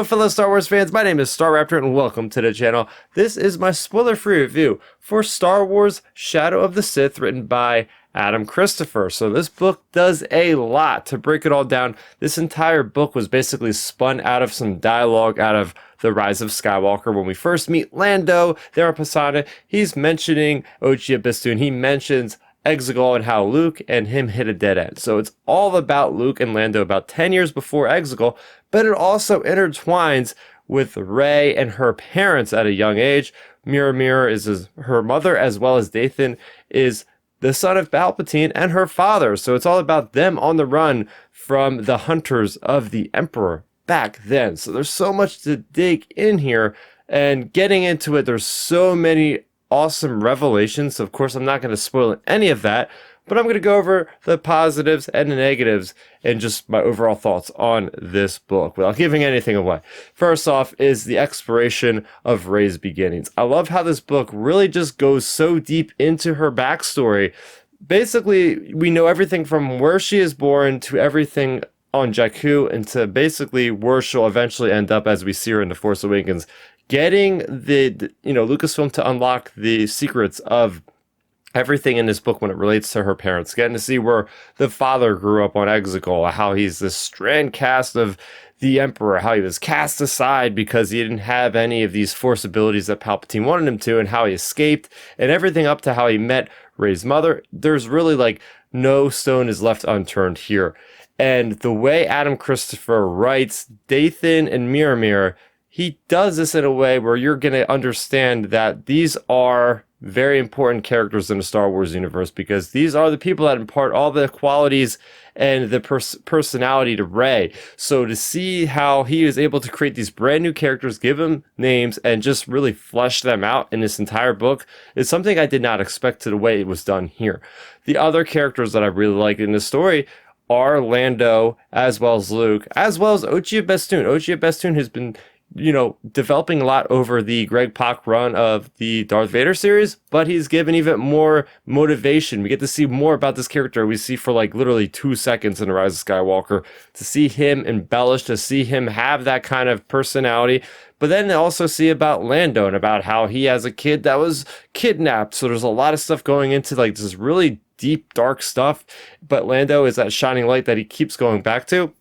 Hello, fellow Star Wars fans. My name is Star Raptor, and welcome to the channel. This is my spoiler-free review for Star Wars Shadow of the Sith, written by Adam Christopher. So this book does a lot. To break it all down, this entire book was basically spun out of some dialogue out of The Rise of Skywalker. When we first meet Lando there on Pasaana, he's mentioning Ochia Bestoon. He mentions Exegol and how Luke and him hit a dead end. So it's all about Luke and Lando about 10 years before Exegol, but it also intertwines with Rey and her parents at a young age. Mira is her mother, as well as Dathan is the son of Palpatine and her father. So it's all about them on the run from the hunters of the Emperor back then. So there's so much to dig in here, and getting into it, there's so many awesome revelations. So of course, I'm not going to spoil any of that, but I'm going to go over the positives and the negatives and just my overall thoughts on this book without giving anything away. First off is the exploration of Rey's beginnings. I love how this book really just goes so deep into her backstory. Basically, we know everything from where she is born to everything on Jakku, and to basically where she'll eventually end up as we see her in The Force Awakens. Getting the Lucasfilm to unlock the secrets of everything in this book when it relates to her parents. Getting to see where the father grew up on Exegol, how he's this strand cast of the Emperor, how he was cast aside because he didn't have any of these Force abilities that Palpatine wanted him to, and how he escaped, and everything up to how he met Rey's mother. There's really no stone is left unturned here. And the way Adam Christopher writes Dathan and Mira, he does this in a way where you're going to understand that these are very important characters in the Star Wars universe, because these are the people that impart all the qualities and the personality to Rey. So to see how he is able to create these brand new characters, give them names, and just really flesh them out in this entire book is something I did not expect to the way it was done here. The other characters that I really like in this story are Lando, as well as Luke, as well as Ochia Bestoon. Ochia Bestoon has been developing a lot over the Greg Pak run of the Darth Vader series, but he's given even more motivation. We get to see more about this character we see for literally 2 seconds in The Rise of Skywalker, to see him embellished, to see him have that kind of personality, but then also see about Lando and about how he has a kid that was kidnapped. So there's a lot of stuff going into this really deep, dark stuff, but Lando is that shining light that he keeps going back to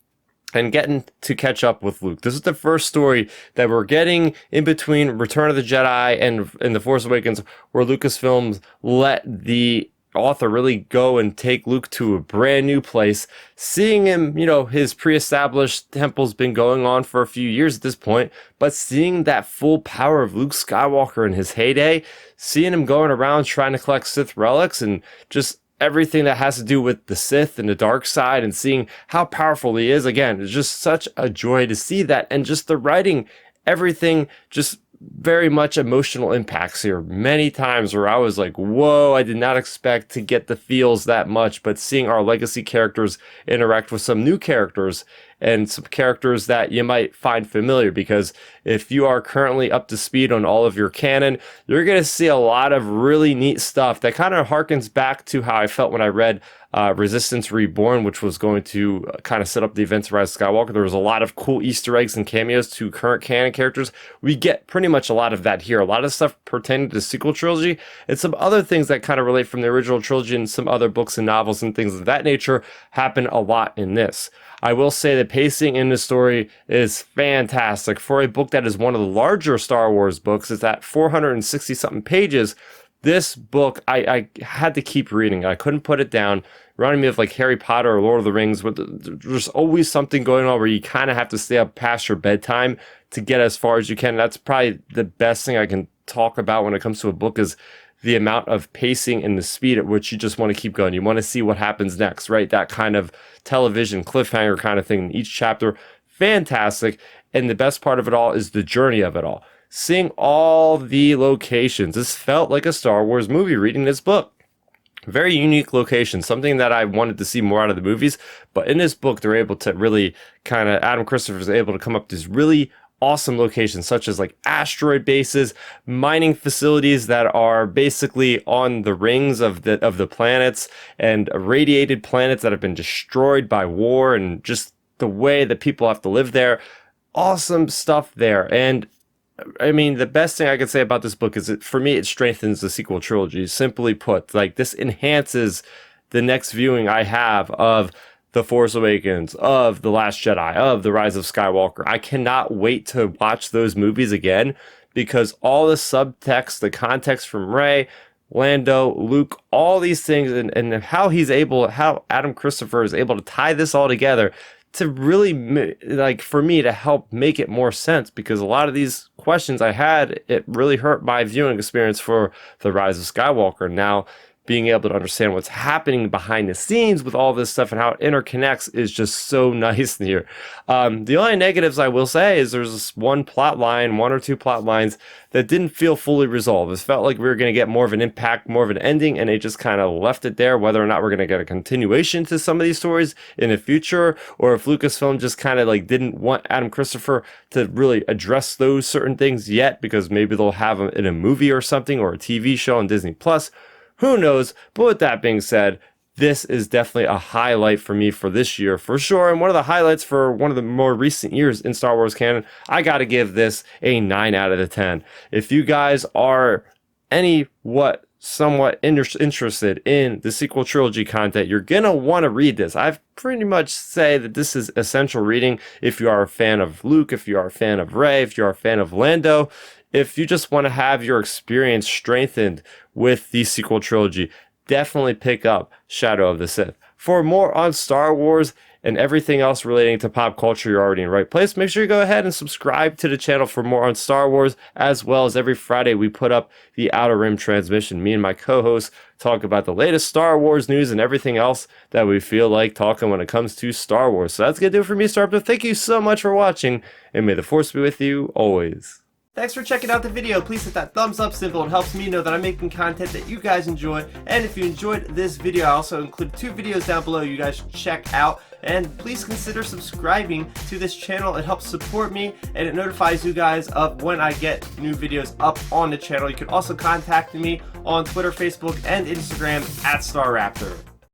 and getting to catch up with Luke. This is the first story that we're getting in between Return of the Jedi and The Force Awakens, where Lucasfilms let the author really go and take Luke to a brand new place, seeing him, his pre-established temple's been going on for a few years at this point, but seeing that full power of Luke Skywalker in his heyday, seeing him going around trying to collect Sith relics and just everything that has to do with the Sith and the dark side, and seeing how powerful he is. Again, it's just such a joy to see that. And just the writing, everything, just very much emotional impacts here. Many times where I was like, whoa, I did not expect to get the feels that much, but seeing our legacy characters interact with some new characters and some characters that you might find familiar, because if you are currently up to speed on all of your canon, you're going to see a lot of really neat stuff that kind of harkens back to how I felt when I read Resistance Reborn, which was going to kind of set up the events of Rise of Skywalker. There was a lot of cool Easter eggs and cameos to current canon characters. We get pretty much a lot of that here. A lot of stuff pertaining to the sequel trilogy, and some other things that kind of relate from the original trilogy, and some other books and novels and things of that nature happen a lot in this. I will say the pacing in this story is fantastic. For a book that is one of the larger Star Wars books, it's at 460 something pages. This book, I had to keep reading. I couldn't put it down. Reminding me of Harry Potter or Lord of the Rings, where there's always something going on where you kind of have to stay up past your bedtime to get as far as you can. That's probably the best thing I can talk about when it comes to a book, is the amount of pacing and the speed at which you just want to keep going. You want to see what happens next, right? That kind of television cliffhanger kind of thing in each chapter. Fantastic. And the best part of it all is the journey of it all. Seeing all the locations. This felt like a Star Wars movie reading this book. Very unique location, something that I wanted to see more out of the movies. But in this book, they're able to really Adam Christopher is able to come up with these really awesome locations, such as asteroid bases, mining facilities that are basically on the rings of the planets, and irradiated planets that have been destroyed by war, and just the way that people have to live there. awesome stuff there. And I mean, the best thing I could say about this book is that for me, it strengthens the sequel trilogy. Simply put, like, this enhances the next viewing I have of The Force Awakens, of The Last Jedi, of The Rise of Skywalker. I cannot wait to watch those movies again because all the subtext, the context from Rey, Lando, Luke, all these things, and how Adam Christopher is able to tie this all together to really, like, for me to help make it more sense, because a lot of these questions I had, it really hurt my viewing experience for The Rise of Skywalker. Now, being able to understand what's happening behind the scenes with all this stuff and how it interconnects is just so nice here. The only negatives I will say is there's this one or two plot lines that didn't feel fully resolved. It felt like we were going to get more of an impact, more of an ending, and they just kind of left it there, whether or not we're going to get a continuation to some of these stories in the future, or if Lucasfilm just kind of like didn't want Adam Christopher to really address those certain things yet, because maybe they'll have them in a movie or something, or a TV show on Disney Plus. Who knows? But with that being said, this is definitely a highlight for me for this year, for sure. And one of the highlights for one of the more recent years in Star Wars canon. I got to give this a 9 out of 10. If you guys are somewhat interested in the sequel trilogy content, you're going to want to read this. I've pretty much say that this is essential reading if you are a fan of Luke, if you are a fan of Rey, if you are a fan of Lando. If you just want to have your experience strengthened with the sequel trilogy, definitely pick up Shadow of the Sith. For more on Star Wars and everything else relating to pop culture, you're already in the right place. Make sure you go ahead and subscribe to the channel for more on Star Wars, as well as every Friday we put up the Outer Rim transmission. Me and my co-hosts talk about the latest Star Wars news and everything else that we feel like talking when it comes to Star Wars. So that's going to do it for me, Startup. Thank you so much for watching, and may the Force be with you always. Thanks for checking out the video. Please hit that thumbs up symbol. It helps me know that I'm making content that you guys enjoy. And if you enjoyed this video, I also include 2 videos down below you guys should check out. And please consider subscribing to this channel. It helps support me and it notifies you guys of when I get new videos up on the channel. You can also contact me on Twitter, Facebook, and Instagram @StarRaptor.